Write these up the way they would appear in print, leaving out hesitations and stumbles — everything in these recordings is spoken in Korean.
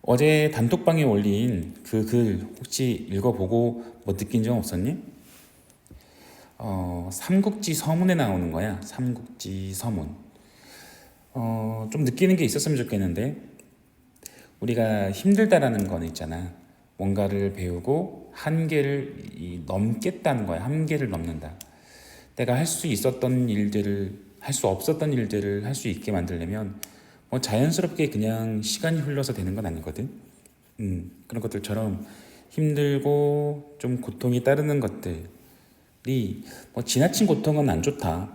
어제 단톡방에 올린 그 글 혹시 읽어보고 뭐 느낀 적 없었니? 삼국지 서문에 나오는 거야. 삼국지 서문. 좀 느끼는 게 있었으면 좋겠는데 우리가 힘들다라는 건 있잖아. 뭔가를 배우고 한계를 넘겠다는 거야. 한계를 넘는다. 내가 할 수 있었던 일들을 할 수 없었던 일들을 할 수 있게 만들려면 뭐 자연스럽게 그냥 시간이 흘러서 되는 건 아니거든. 그런 것들처럼 힘들고 좀 고통이 따르는 것들이 뭐 지나친 고통은 안 좋다.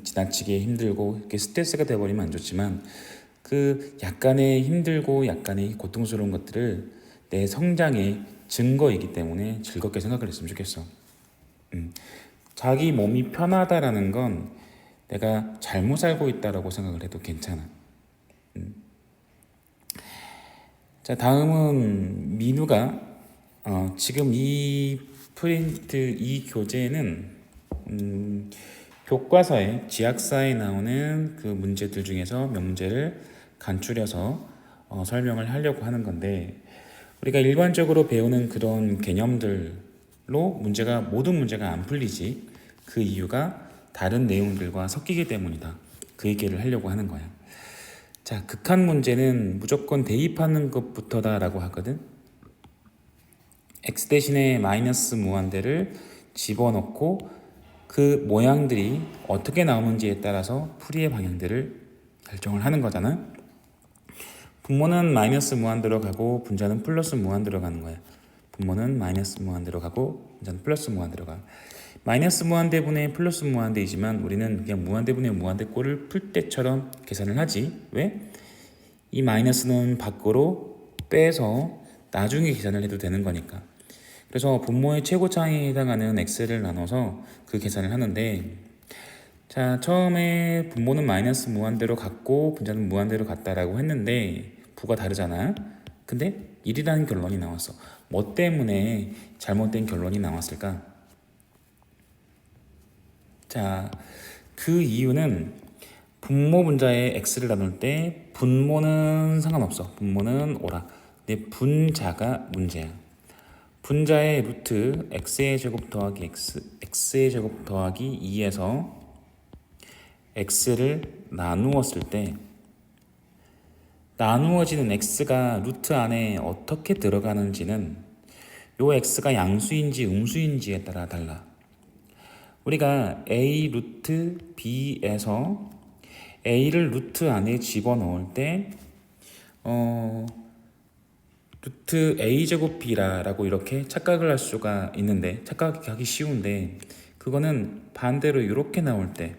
지나치게 힘들고 이렇게 스트레스가 돼버리면 안 좋지만 그 약간의 힘들고 약간의 고통스러운 것들을 내 성장의 증거이기 때문에 즐겁게 생각을 했으면 좋겠어. 자기 몸이 편하다라는 건 내가 잘못 살고 있다라고 생각을 해도 괜찮아. 자, 다음은 민우가 지금 이 교재는 교과서에 지학사에 나오는 그 문제들 중에서 몇 문제를 간추려서 설명을 하려고 하는 건데 우리가 일반적으로 배우는 그런 개념들로 모든 문제가 안 풀리지. 그 이유가 다른 내용들과 섞이기 때문이다. 그 얘기를 하려고 하는 거야. 자, 극한 문제는 무조건 대입하는 것부터다라고 하거든. x 대신에 마이너스 무한대를 집어넣고 그 모양들이 어떻게 나오는지에 따라서 풀이의 방향들을 결정을 하는 거잖아. 분모는 마이너스 무한대로 가고 분자는 플러스 무한대로 가는 거야. 분모는 마이너스 무한대로 가고 분자는 플러스 무한대로 가. 마이너스 무한대분의 플러스 무한대이지만 우리는 그냥 무한대분의 무한대 꼴을 풀 때처럼 계산을 하지. 왜? 이 마이너스는 밖으로 빼서 나중에 계산을 해도 되는 거니까. 그래서 분모의 최고차항에 해당하는 x를 나눠서 그 계산을 하는데, 자, 처음에 분모는 마이너스 무한대로 같고 분자는 무한대로 같다라고 했는데 부가 다르잖아. 근데 1이라는 결론이 나왔어. 뭐 때문에 잘못된 결론이 나왔을까? 자, 그 이유는 분모 분자의 x를 나눌 때 분모는 상관없어. 분모는 오라. 근데 분자가 문제야. 분자의 루트 x의 제곱 더하기 x의 제곱 더하기 2에서 x를 나누었을 때 나누어지는 x가 루트 안에 어떻게 들어가는지는 요 x가 양수인지 음수인지에 따라 달라. 우리가 a 루트 b에서 a를 루트 안에 집어넣을 때 루트 a제곱 b라고 이렇게 착각을 할 수가 있는데 착각하기 쉬운데 그거는 반대로 이렇게 나올 때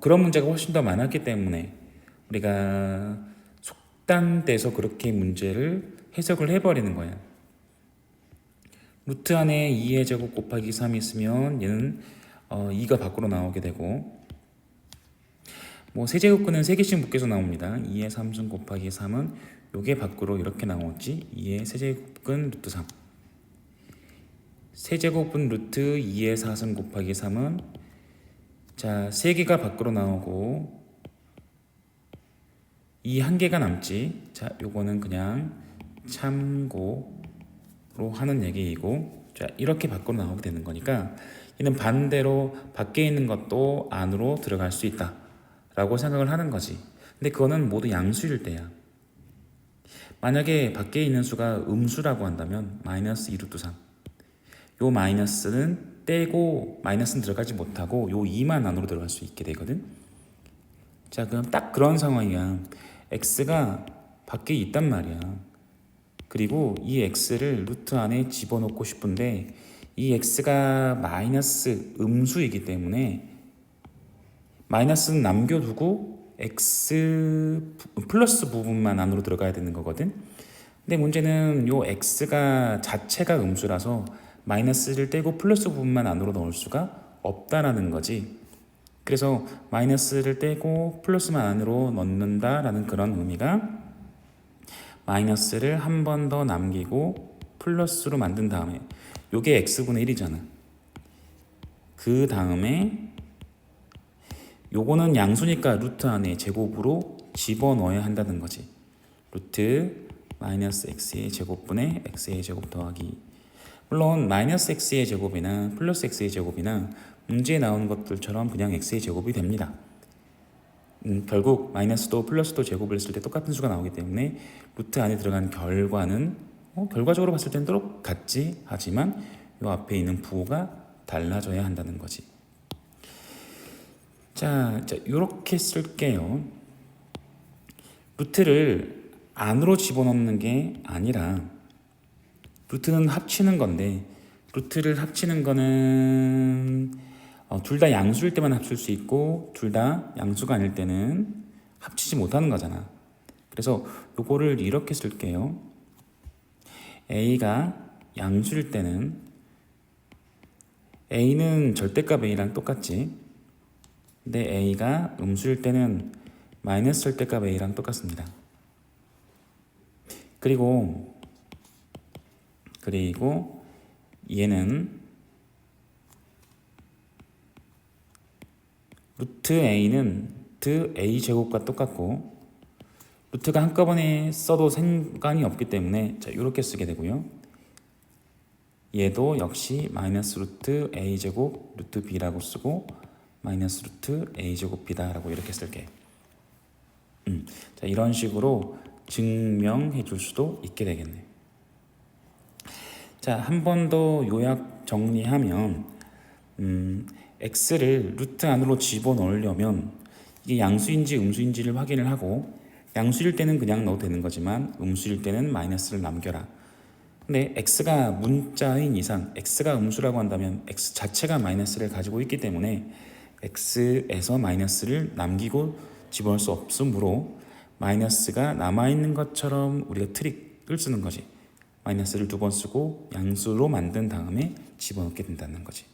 그런 문제가 훨씬 더 많았기 때문에 우리가 속단돼서 그렇게 문제를 해석을 해버리는 거야. 루트 안에 2의 제곱 곱하기 3이 있으면 얘는 2가 밖으로 나오게 되고 뭐 세제곱근은 3개씩 묶여서 나옵니다. 2의 3승 곱하기 3은 요게 밖으로 이렇게 나오지. 2의 세제곱근 루트 3 세제곱은 루트 2의 4승 곱하기 3은 자 3개가 밖으로 나오고 이 한 개가 남지. 자 요거는 그냥 참고로 하는 얘기이고 자 이렇게 밖으로 나오게 되는 거니까 얘는 반대로 밖에 있는 것도 안으로 들어갈 수 있다 라고 생각을 하는 거지. 근데 그거는 모두 양수일 때야. 만약에 밖에 있는 수가 음수라고 한다면 마이너스 2루트 3 요 마이너스는 떼고 마이너스는 들어가지 못하고 요 2만 안으로 들어갈 수 있게 되거든. 자 그럼 딱 그런 상황이야. x가 밖에 있단 말이야. 그리고 이 x를 루트 안에 집어넣고 싶은데 이 x가 마이너스 음수이기 때문에 마이너스는 남겨두고 x 플러스 부분만 안으로 들어가야 되는 거거든. 근데 문제는 요 x가 자체가 음수라서 마이너스를 떼고 플러스 부분만 안으로 넣을 수가 없다라는 거지. 그래서 마이너스를 떼고 플러스만 안으로 넣는다라는 그런 의미가 마이너스를 한 번 더 남기고 플러스로 만든 다음에 요게 x분의 1이잖아. 그 다음에 요거는 양수니까 루트 안에 제곱으로 집어넣어야 한다는 거지. 루트 마이너스 x의 제곱분의 x의 제곱 더하기. 물론 마이너스 x의 제곱이나 플러스 x의 제곱이나 문제에 나오는 것들처럼 그냥 x의 제곱이 됩니다. 결국 마이너스도 플러스도 제곱을 했을 때 똑같은 수가 나오기 때문에 루트 안에 들어간 결과는 결과적으로 봤을 때는 똑같지, 하지만 이 앞에 있는 부호가 달라져야 한다는 거지. 자, 이렇게 쓸게요. 루트를 안으로 집어넣는 게 아니라 루트는 합치는 건데, 루트를 합치는 거는 둘 다 양수일 때만 합칠 수 있고 둘 다 양수가 아닐 때는 합치지 못하는 거잖아. 그래서 요거를 이렇게 쓸게요. a가 양수일 때는 a는 절대값 a랑 똑같지. 근데 a가 음수일 때는 마이너스 절대값 a랑 똑같습니다. 그리고 얘는 루트 a는 루트 a 제곱과 똑같고, 루트가 한꺼번에 써도 상관이 없기 때문에 자, 이렇게 쓰게 되고요. 얘도 역시 마이너스 루트 a 제곱 루트 b라고 쓰고 마이너스 루트 a 제곱 b다라고 이렇게 쓸게. 자, 이런 식으로 증명해 줄 수도 있게 되겠네. 자, 한 번 더 요약 정리하면 x를 루트 안으로 집어넣으려면 이게 양수인지 음수인지를 확인을 하고, 양수일 때는 그냥 넣어도 되는 거지만 음수일 때는 마이너스를 남겨라. 근데 x가 문자인 이상, x가 음수라고 한다면 x 자체가 마이너스를 가지고 있기 때문에 x에서 마이너스를 남기고 집어넣을 수 없으므로 마이너스가 남아있는 것처럼 우리가 트릭을 쓰는 거지. 마이너스를 두 번 쓰고 양수로 만든 다음에 집어넣게 된다는 거지.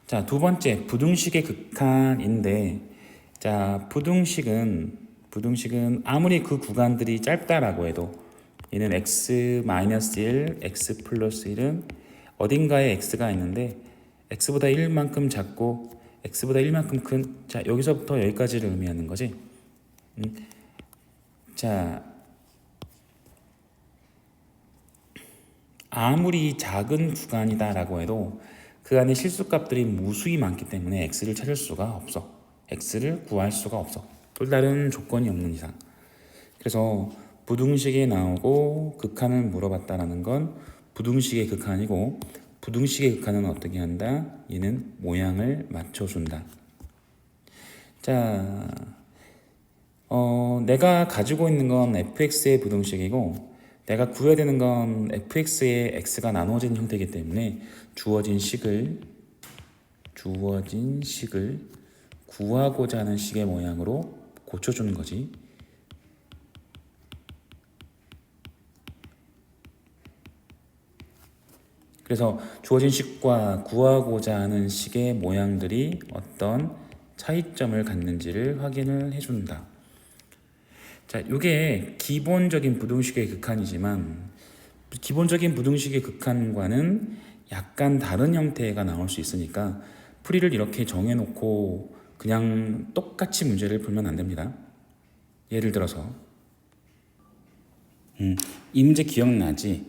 자, 두 번째 부등식의 극한인데, 자, 부등식은 아무리 그 구간들이 짧다라고 해도 얘는 x-1, x 플러스 1은 어딘가에 x가 있는데 x보다 1만큼 작고 x보다 1만큼 큰, 자, 여기서부터 여기까지를 의미하는 거지. 자, 아무리 작은 구간이다라고 해도 그 안에 실수값들이 무수히 많기 때문에 x를 찾을 수가 없어. x를 구할 수가 없어. 또 다른 조건이 없는 이상. 그래서 부등식이 나오고 극한을 물어봤다라는 건 부등식의 극한이고, 부등식의 극한은 어떻게 한다? 얘는 모양을 맞춰준다. 자, 내가 가지고 있는 건 fx의 부등식이고 내가 구해야 되는 건 fx의 x가 나누어진 형태이기 때문에 주어진 식을 구하고자 하는 식의 모양으로 고쳐주는 거지. 그래서 주어진 식과 구하고자 하는 식의 모양들이 어떤 차이점을 갖는지를 확인을 해준다. 자, 이게 기본적인 부등식의 극한이지만 기본적인 부등식의 극한과는 약간 다른 형태가 나올 수 있으니까 풀이를 이렇게 정해놓고 그냥 똑같이 문제를 풀면 안 됩니다. 예를 들어서 이 문제 기억나지?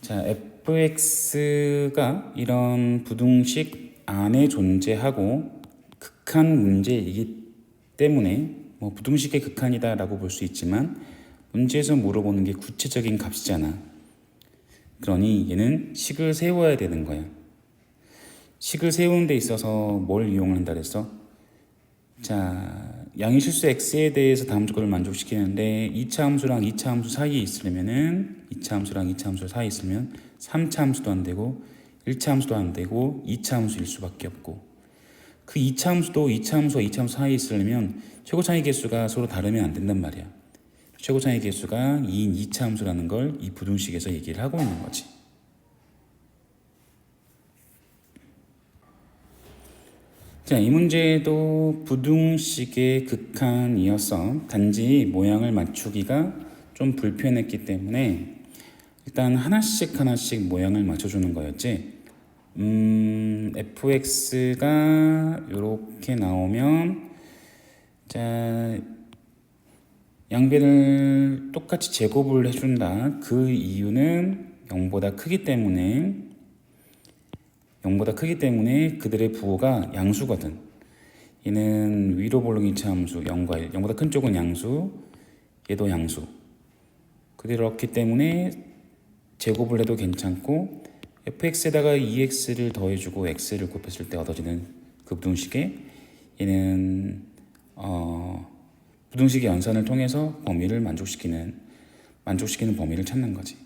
자, fx가 이런 부등식 안에 존재하고 극한 문제이기 때문에 뭐 부등식의 극한이다 라고 볼 수 있지만 문제에서 물어보는 게 구체적인 값이잖아. 그러니 얘는 식을 세워야 되는 거야. 식을 세우는 데 있어서 뭘 이용을 한다 그랬어? 자, 양의실수 x에 대해서 다음 조건을 만족시키는데 2차 함수랑 2차 함수 사이에 있으려면은 2차 함수랑 2차 함수 사이에 있으면 3차 함수도 안 되고 1차 함수도 안 되고 2차 함수일 수밖에 없고, 그 2차 함수도 2차 함수와 2차 함수 사이에 있으려면 최고차이 개수가 서로 다르면 안 된단 말이야. 최고차이 개수가 2인 2차 함수라는 걸 이 부등식에서 얘기를 하고 있는 거지. 자, 이 문제도 부등식의 극한이어서 단지 모양을 맞추기가 좀 불편했기 때문에 일단 하나씩 하나씩 모양을 맞춰주는 거였지. fx가 이렇게 나오면 자 양변을 똑같이 제곱을 해준다. 그 이유는 0보다 크기 때문에 그들의 부호가 양수거든. 얘는 위로 볼륨이차 함수 0과 1, 0보다 큰 쪽은 양수, 얘도 양수. 그렇기 때문에 제곱을 해도 괜찮고 fx에다가 2x를 더해주고 x를 곱했을 때 얻어지는 그 부등식에 얘는 부등식의 연산을 통해서 범위를 만족시키는 범위를 찾는 거지.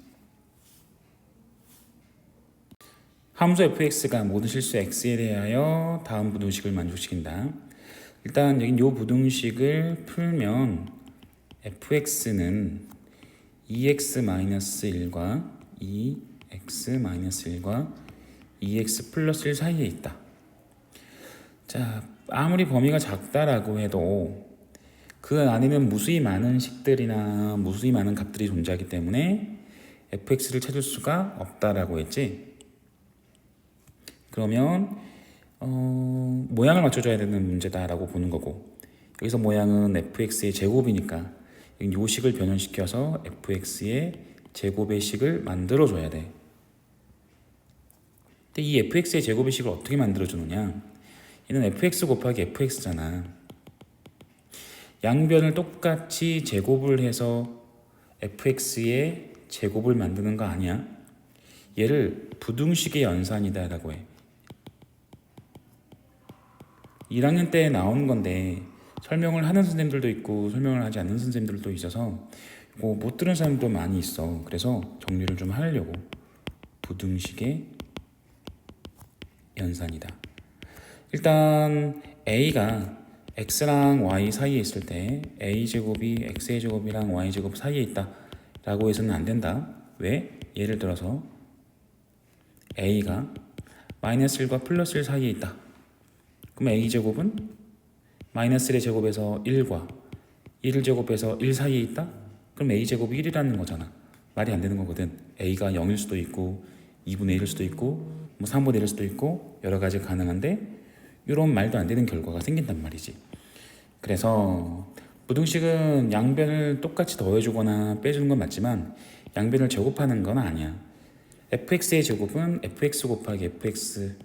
함수 fx가 모든 실수 x에 대하여 다음 부등식을 만족시킨다. 일단 여기 요 부등식을 풀면 fx는 2x-1과 2x-1과 2x 플러스 1 사이에 있다. 자, 아무리 범위가 작다라고 해도 그 안에는 무수히 많은 식들이나 무수히 많은 값들이 존재하기 때문에 fx를 찾을 수가 없다라고 했지. 그러면 모양을 맞춰줘야 되는 문제다라고 보는 거고, 여기서 모양은 fx의 제곱이니까 요 식을 변형시켜서 fx의 제곱의 식을 만들어줘야 돼. 근데 이 fx의 제곱의 식을 어떻게 만들어주느냐, 얘는 fx 곱하기 fx잖아. 양변을 똑같이 제곱을 해서 fx의 제곱을 만드는 거 아니야? 얘를 부등식의 연산이다 라고 해. 1학년 때 나오는 건데 설명을 하는 선생님들도 있고 설명을 하지 않는 선생님들도 있어서 못 들은 사람도 많이 있어. 그래서 정리를 좀 하려고. 부등식의 연산이다. 일단 a가 x랑 y 사이에 있을 때 a제곱이 x의 제곱이랑 y제곱 사이에 있다 라고 해서는 안 된다. 왜? 예를 들어서 a가 마이너스 1과 플러스 1 사이에 있다. 그럼 a제곱은 마이너스 1의 제곱에서 1과 1을 제곱해서 1 사이에 있다? 그럼 a제곱이 1이라는 거잖아. 말이 안 되는 거거든. a가 0일 수도 있고 2분의 1일 수도 있고 뭐 3분의 1일 수도 있고 여러 가지 가능한데 이런 말도 안 되는 결과가 생긴단 말이지. 그래서 부등식은 양변을 똑같이 더해주거나 빼주는 건 맞지만 양변을 제곱하는 건 아니야. fx의 제곱은 fx 곱하기 fx라고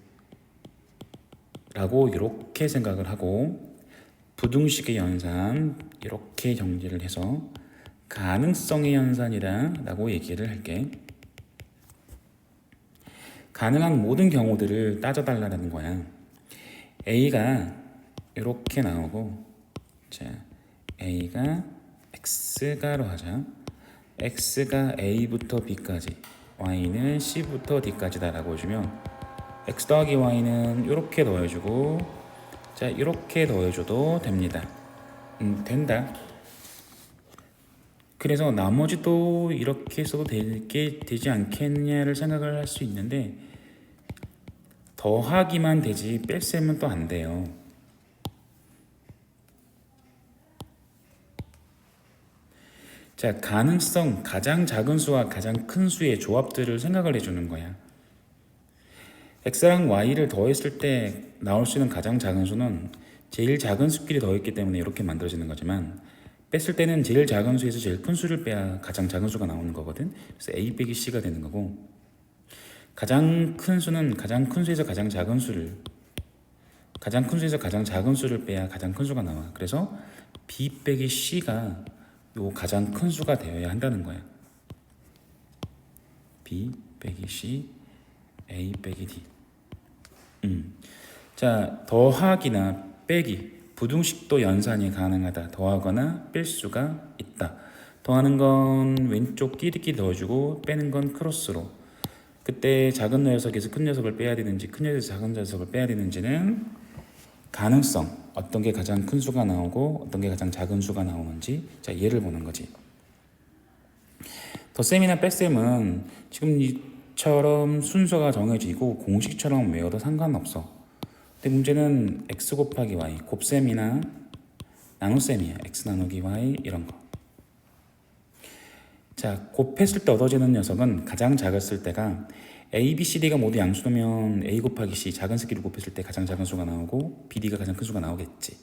이렇게 생각을 하고, 부등식의 연산 이렇게 정리를 해서 가능성의 연산이다 라고 얘기를 할게. 가능한 모든 경우들을 따져달라는 거야. a가 이렇게 나오고, 자, a가 x가로 하자. x가 a부터 b까지, y는 c부터 d까지다 라고 해주면 x 더하기 y는 이렇게 더해주고, 자, 이렇게 더해줘도 됩니다. 된다. 그래서 나머지도 이렇게 써도 되지 않겠냐를 생각을 할 수 있는데, 더하기만 되지 뺄셈은 또 안 돼요. 자, 가능성, 가장 작은 수와 가장 큰 수의 조합들을 생각을 해주는 거야. x랑 y를 더했을 때 나올 수 있는 가장 작은 수는 제일 작은 수끼리 더했기 때문에 이렇게 만들어지는 거지만, 뺐을 때는 제일 작은 수에서 제일 큰 수를 빼야 가장 작은 수가 나오는 거거든. 그래서 a 빼기 c가 되는 거고, 가장 큰 수는 가장 큰 수에서 가장 작은 수를 빼야 가장 큰 수가 나와. 그래서 b 빼기 c가 요 가장 큰 수가 되어야 한다는 거야. b 빼기 c, a 빼기 d. 자, 더하기나 빼기, 부등식도 연산이 가능하다. 더하거나 뺄 수가 있다. 더하는 건 왼쪽 끼리끼리 넣어주고 빼는 건 크로스로. 그때 작은 녀석에서 큰 녀석을 빼야 되는지 큰 녀석에서 작은 녀석을 빼야 되는지는 가능성, 어떤 게 가장 큰 수가 나오고 어떤 게 가장 작은 수가 나오는지, 자, 얘를 보는 거지. 덧셈이나 뺄셈은 지금 이처럼 순서가 정해지고 공식처럼 외워도 상관없어. 근데 문제는 x 곱하기 y, 곱셈이나 나눗셈이야. x 나누기 y 이런 거. 자, 곱했을 때 얻어지는 녀석은 가장 작았을 때가 A, B, C, D가 모두 양수면 A 곱하기 C 작은 새끼를 곱했을 때 가장 작은 수가 나오고 BD가 가장 큰 수가 나오겠지.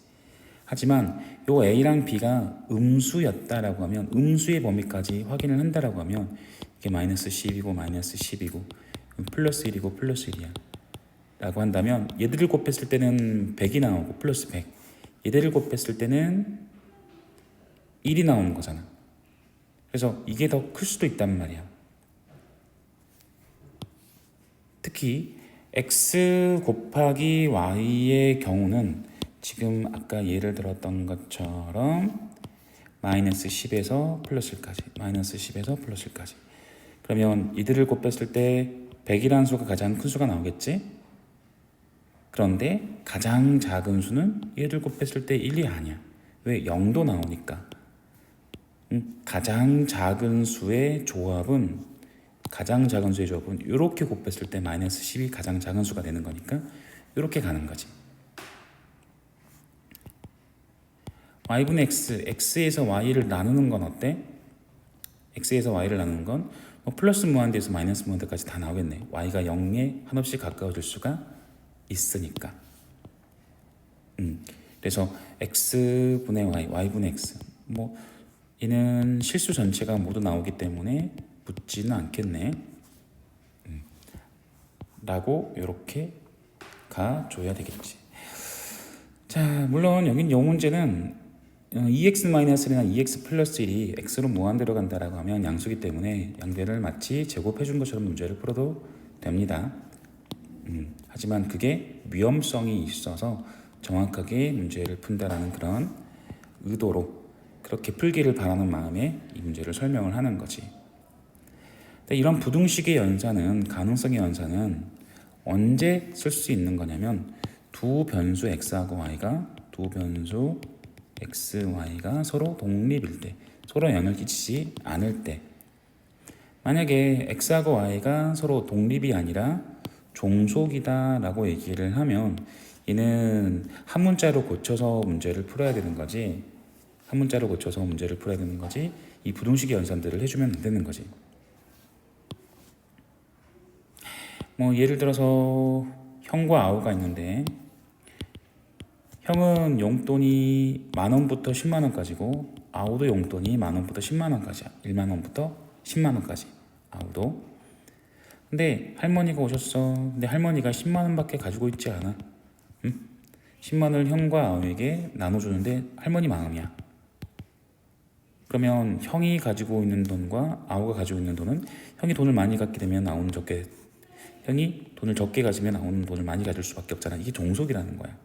하지만 요 A랑 B가 음수였다라고 하면 음수의 범위까지 확인을 한다라고 하면 이게 마이너스 10이고 마이너스 10이고 플러스 1이고 플러스 1이야 라고 한다면 얘들을 곱했을 때는 100이 나오고 플러스 100, 얘들을 곱했을 때는 1이 나오는 거잖아. 그래서 이게 더 클 수도 있단 말이야. 특히 x 곱하기 y의 경우는 지금 아까 예를 들었던 것처럼 마이너스 10에서 플러스 1까지 마이너스 10에서 플러스 1까지 그러면 이들을 곱했을 때 100이라는 수가 가장 큰 수가 나오겠지? 그런데 가장 작은 수는 얘들 곱했을 때 1이 아니야. 왜? 0도 나오니까. 가장 작은 수의 조합은 이렇게 곱했을 때 마이너스 10이 가장 작은 수가 되는 거니까 이렇게 가는 거지. y분의 x, x에서 y를 나누는 건 어때? x에서 y를 나누는 건 플러스 무한대에서 마이너스 무한대까지 다 나오겠네. y가 0에 한없이 가까워질 수가 있으니까. 그래서 x분의 y, y분의 x 얘는 실수 전체가 모두 나오기 때문에 붙지는 않겠네. 라고 이렇게 가줘야 되겠지. 자, 물론 여긴 요 문제는 2x-1이나 2x 플러스 1이 x로 무한대로 간다라고 하면 양수기 때문에 양변을 마치 제곱해 준 것처럼 문제를 풀어도 됩니다. 하지만 그게 위험성이 있어서 정확하게 문제를 푼다라는 그런 의도로 그렇게 풀기를 바라는 마음에 이 문제를 설명을 하는 거지. 근데 이런 부등식의 연산은 가능성의 연산은 언제 쓸 수 있는 거냐면 두 변수 x하고 y가 서로 독립일 때, 서로 영향을 끼치지 않을 때. 만약에 x하고 y가 서로 독립이 아니라 종속이다라고 얘기를 하면 얘는 한 문자로 고쳐서 문제를 풀어야 되는 거지. 이 부등식의 연산들을 해주면 안 되는 거지. 예를 들어서 형과 아우가 있는데 형은 용돈이 10,000원부터 100,000원까지고 아우도 용돈이 10,000원부터 100,000원까지야. 10,000원부터 10만원까지 아우도. 근데 할머니가 오셨어. 근데 할머니가 10만원밖에 가지고 있지 않아. 10만원을 형과 아우에게 나눠주는데 할머니 마음이야. 그러면 형이 가지고 있는 돈과 아우가 가지고 있는 돈은 형이 돈을 많이 갖게 되면 아우는 적게, 형이 돈을 적게 가지면 아우는 돈을 많이 가질 수밖에 없잖아. 이게 종속이라는 거야.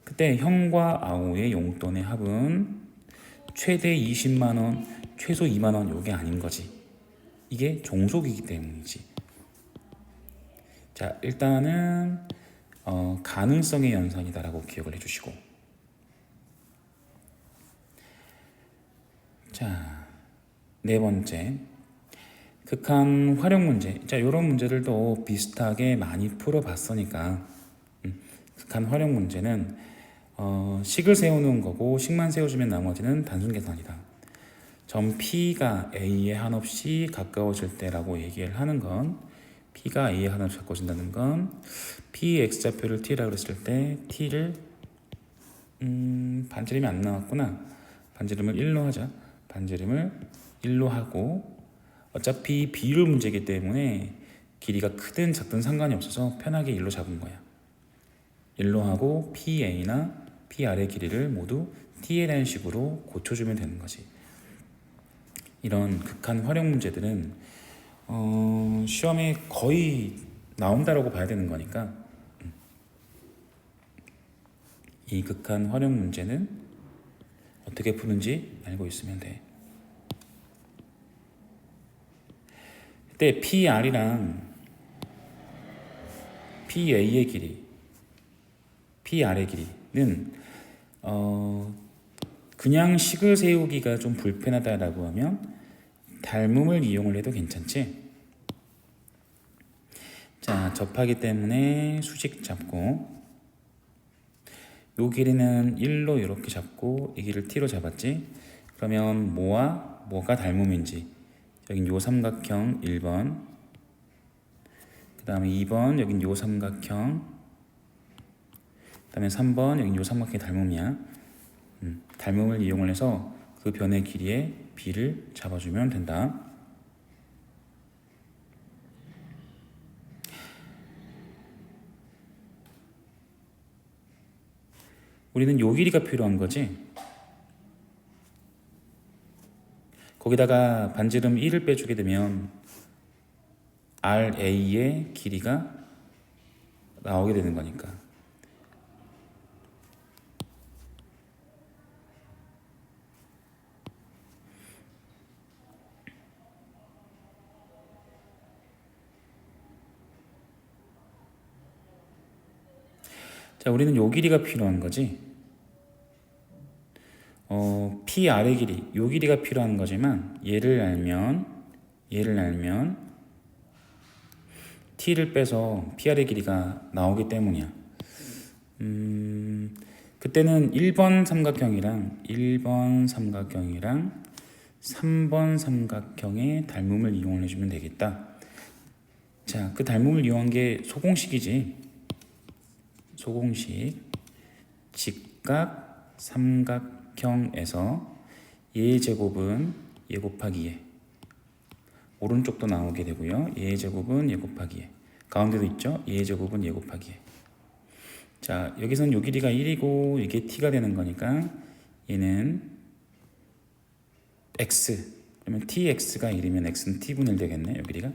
그때 형과 아우의 용돈의 합은 최대 20만원, 최소 2만원 요게 아닌 거지. 이게 종속이기 때문이지. 자, 일단은 가능성의 연산이다라고 기억을 해주시고, 자, 네 번째 극한 활용 문제. 자, 이런 문제들도 비슷하게 많이 풀어봤으니까 극한 활용 문제는 식을 세우는 거고 식만 세워주면 나머지는 단순 계산이다. 점 P가 A에 한없이 가까워질 때라고 얘기를 하는 건, P가 A에 한없이 가까워진다는 건 P X좌표를 T라고 했을 때 T를 반지름이 안 나왔구나. 반지름을 1로 하자. 반지름을 1로 하고 어차피 비율 문제이기 때문에 길이가 크든 작든 상관이 없어서 편하게 1로 잡은 거야. 1로 하고 PA나 PR의 길이를 모두 T에 대한 식으로 고쳐주면 되는 거지. 이런 극한 활용 문제들은 시험에 거의 나온다라고 봐야 되는 거니까 이 극한 활용 문제는 어떻게 푸는지 알고 있으면 돼. 그때 PR이랑 PA의 길이, PR의 길이는 그냥 식을 세우기가 좀 불편하다라고 하면 닮음을 이용을 해도 괜찮지. 자, 접하기 때문에 수직 잡고 요 길이는 1로 이렇게 잡고 이 길을 T로 잡았지. 그러면 뭐와 뭐가 닮음인지 여긴 요 삼각형 1번, 그 다음에 2번 여긴 요 삼각형, 그 다음에 3번 여긴 요 삼각형의 닮음이야. 닮음을 이용을 해서 그 변의 길이의 b를 잡아주면 된다. 우리는 요 길이가 필요한 거지. 거기다가 반지름 1을 빼주게 되면 RA의 길이가 나오게 되는 거니까. 자, 우리는 요 길이가 필요한 거지. PR의 길이, 요 길이가 필요한 거지만 얘를 알면 T를 빼서 PR의 길이가 나오기 때문이야. 그때는 1번 삼각형이랑 3번 삼각형의 닮음을 이용을 해주면 되겠다. 자, 그 닮음을 이용한 게 소공식이지. 소공식. 직각 삼각형에서 얘의 제곱은 얘 곱하기 얘. 오른쪽도 나오게 되고요. 얘의 제곱은 얘 곱하기 얘. 가운데도 있죠. 얘의 제곱은 얘 곱하기 얘. 자, 여기서는 요 길이가 1이고 이게 t가 되는 거니까 얘는 x. 그러면 tx가 1이면 x는 t분의 1 되겠네. 요 길이가.